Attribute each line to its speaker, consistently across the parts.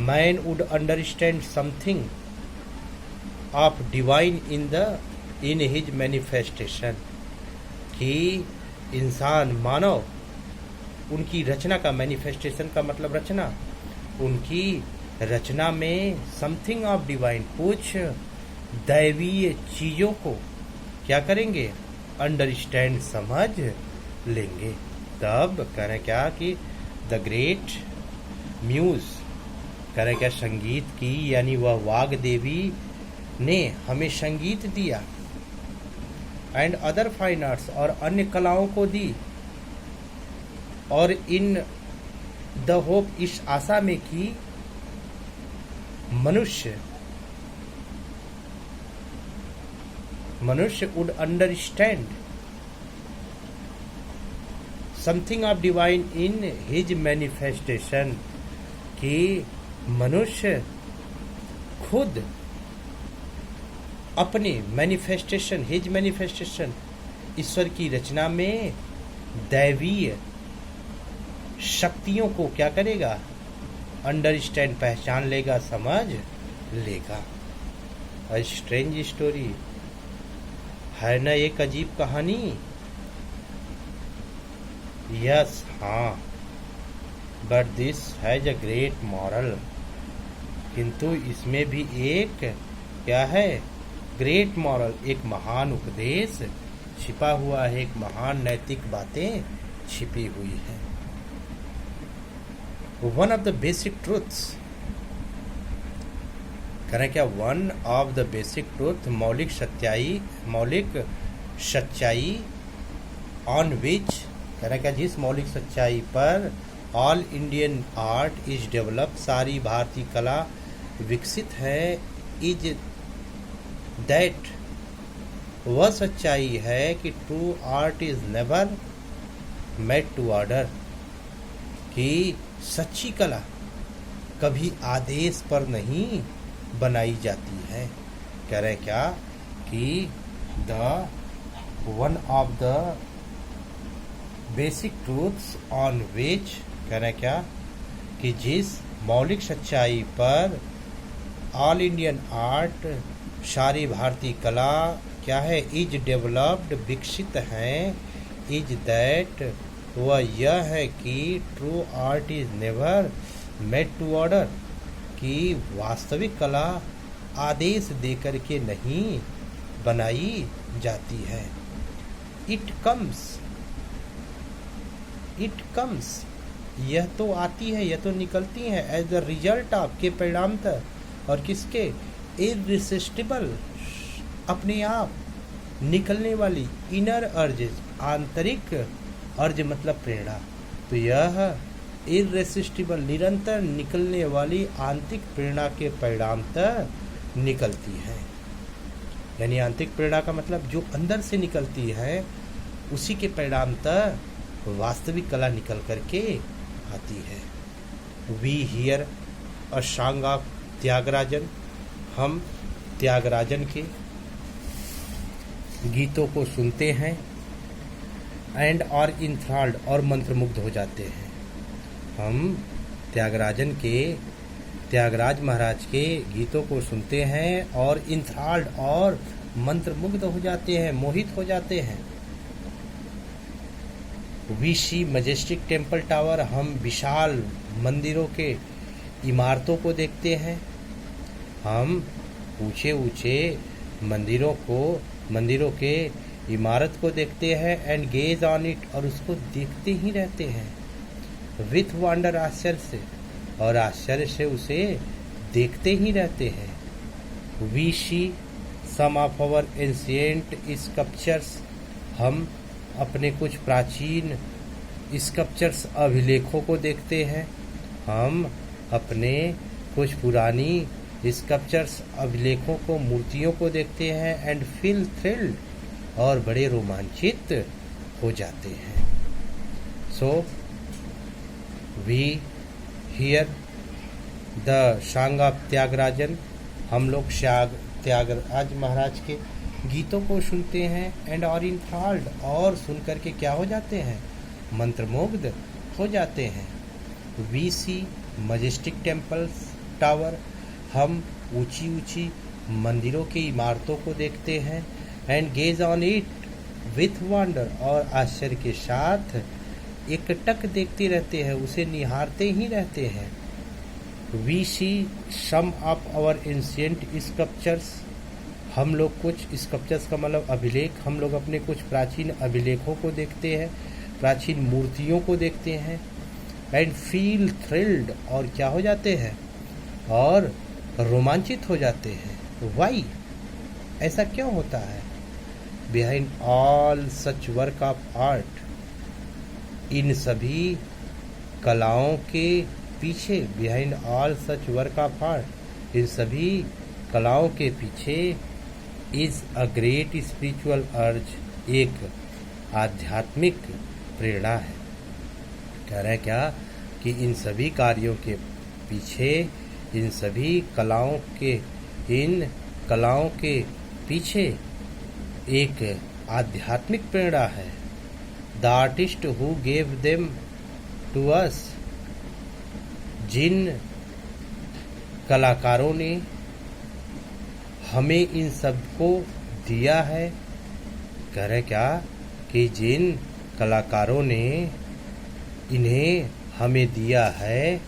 Speaker 1: Man would understand something of divine in his manifestation, कि इंसान मानव उनकी रचना का, मैनिफेस्टेशन का मतलब रचना, उनकी रचना में समथिंग ऑफ डिवाइन, कुछ दैवीय चीज़ों को क्या करेंगे, अंडरस्टैंड, समझ लेंगे। तब कह रहे क्या कि द ग्रेट म्यूज, कह रहे क्या, संगीत की यानी वह वाग देवी ने हमें संगीत दिया, एंड अदर फाइन आर्ट्स, और अन्य कलाओं को दी, और इन द होप, इस आशा में कि मनुष्य would understand something of divine in his manifestation, कि मनुष्य खुद अपने मैनिफेस्टेशन, हिज मैनिफेस्टेशन, ईश्वर की रचना में दैवीय शक्तियों को क्या करेगा, अंडरस्टैंड, पहचान लेगा, समझ लेगा। अ स्ट्रेंज स्टोरी, है ना एक अजीब कहानी। यस, हाँ, but this has a great moral, किंतु इसमें भी एक क्या है, ग्रेट मॉरल, एक महान उपदेश छिपा हुआ है, एक महान नैतिक बातें छिपी हुई है। One of the basic truths, करें क्या, one of the basic truth, मौलिक सच्चाई ऑन विच, करें क्या, जिस मौलिक सच्चाई पर all Indian art is develop, सारी भारतीय कला विकसित है, इज दैट, वह सच्चाई है कि true art is never made to order, कि सच्ची कला कभी आदेश पर नहीं बनाई जाती है। कह रहे क्या कि the one of the basic truths on which, कह रहे क्या कि जिस मौलिक सच्चाई पर ऑल इंडियन आर्ट, सारी भारतीय कला क्या है, इज डेवलप्ड, विकसित हैं, इज दैट, वह यह है कि true art is never made to order, कि वास्तविक कला आदेश देकर के नहीं बनाई जाती है। इट कम्स, यह तो आती है, यह तो निकलती है, एज द रिजल्ट ऑफ, के परिणामतः, और किसके, इररेसिस्टिबल, अपने आप निकलने वाली, इनर अर्जेस, आंतरिक अर्ज मतलब प्रेरणा, तो यह इररेसिस्टिबल, निरंतर निकलने वाली आंतरिक प्रेरणा के परिणामतः निकलती है। यानी आंतरिक प्रेरणा का मतलब जो अंदर से निकलती है, उसी के परिणामतः वास्तविक कला निकल करके आती है। We hear a song of Tyagarajan, हम त्यागराजन के गीतों को सुनते हैं, एंड और इंथ्राल्ड, और मंत्रमुग्ध हो जाते हैं। हम त्यागराज महाराज के गीतों को सुनते हैं और इंथ्राल्ड, और मंत्रमुग्ध हो जाते हैं, मोहित हो जाते हैं। We see majestic temple tower, हम विशाल मंदिरों के इमारतों को देखते हैं, हम ऊंचे ऊंचे मंदिरों के इमारत को देखते हैं, एंड गेज ऑन इट, और उसको देखते ही रहते हैं, विथ वंडर, आश्चर्य से, और आश्चर्य से उसे देखते ही रहते हैं। We see some of our ancient sculptures, हम अपने कुछ प्राचीन स्कल्पचर्स, अभिलेखों को देखते हैं, हम अपने कुछ पुरानी स्कल्पचर्स, अभिलेखों को, मूर्तियों को देखते हैं, एंड फील थ्रिल्ड, और बड़े रोमांचित हो जाते हैं। So we hear the song of Tyagarajan, हम लोग त्यागराज महाराज के गीतों को सुनते हैं, एंड और इंथ्राल्ड, और सुन करके क्या हो जाते हैं, मंत्रमुग्ध हो जाते हैं। We see majestic temples, tower, हम ऊंची ऊंची मंदिरों की इमारतों को देखते हैं। And gaze on it with wonder, और आश्चर्य के साथ एकटक देखते रहते हैं, उसे निहारते ही रहते हैं। We see some of our ancient sculptures, हम लोग कुछ स्कल्पचर्स का मतलब अभिलेख, हम लोग अपने कुछ प्राचीन अभिलेखों को देखते हैं, प्राचीन मूर्तियों को देखते हैं। एंड फील थ्रिल्ड, और क्या हो जाते हैं, और रोमांचित हो जाते हैं। वाई, ऐसा क्यों होता है? Behind all such work of art, इन सभी कलाओं के पीछे, behind all such work of art, इन सभी कलाओं के पीछे इज अ ग्रेट स्पिरिचुअल अर्ज, एक आध्यात्मिक प्रेरणा है। कह रहे हैं क्या कि इन सभी कार्यों के पीछे, इन सभी कलाओं के पीछे एक आध्यात्मिक प्रेरणा है। The artist who gave them to us, जिन कलाकारों ने हमें इन सब को दिया है। कह रहे क्या कि जिन कलाकारों ने इन्हें हमें दिया है,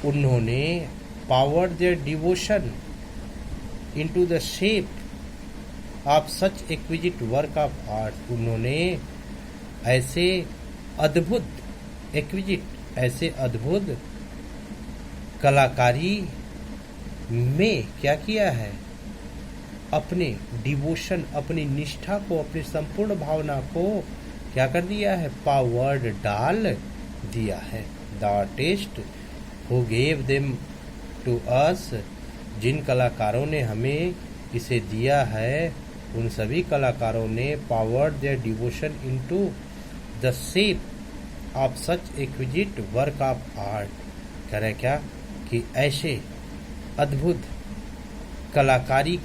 Speaker 1: उन्होंने poured their devotion into the shape of such exquisite work of art, उन्होंने ऐसे अद्भुत एक्विजिट, ऐसे अद्भुत कलाकारी में क्या किया है, अपने डिवोशन, अपनी निष्ठा को, अपनी संपूर्ण भावना को क्या कर दिया है, पावर्ड, डाल दिया है। The artist who gave them to us, जिन कलाकारों ने हमें इसे दिया है, उन सभी कलाकारों ने poured their devotion into the shape of such exquisite work of art. कह रहे क्या कि ऐसे अद्भुत कलाकारी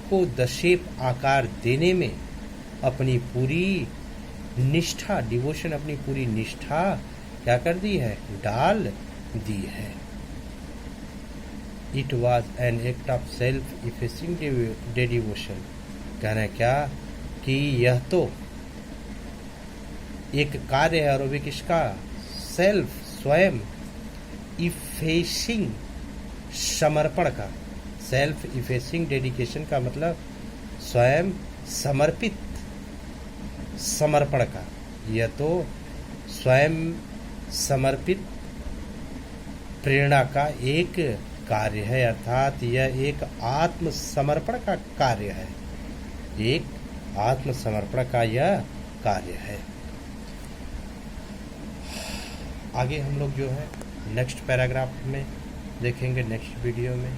Speaker 1: को द शेप, आकार देने में अपनी पूरी निष्ठा, डिवोशन, अपनी पूरी निष्ठा क्या कर दी है, डाल दी है। It was an act of self effacing devotion. कह रहे क्या कि यह तो एक कार्य है, और वो किसका, सेल्फ, स्वयं, इफेसिंग, समर्पण का। सेल्फ इफेसिंग डेडिकेशन का मतलब स्वयं समर्पित, समर्पण का। यह तो स्वयं समर्पित प्रेरणा का एक कार्य है, अर्थात यह एक आत्मसमर्पण का कार्य है, एक आत्मसमर्पण का यह कार्य है। आगे हम लोग जो है नेक्स्ट पैराग्राफ में देखेंगे, नेक्स्ट वीडियो में।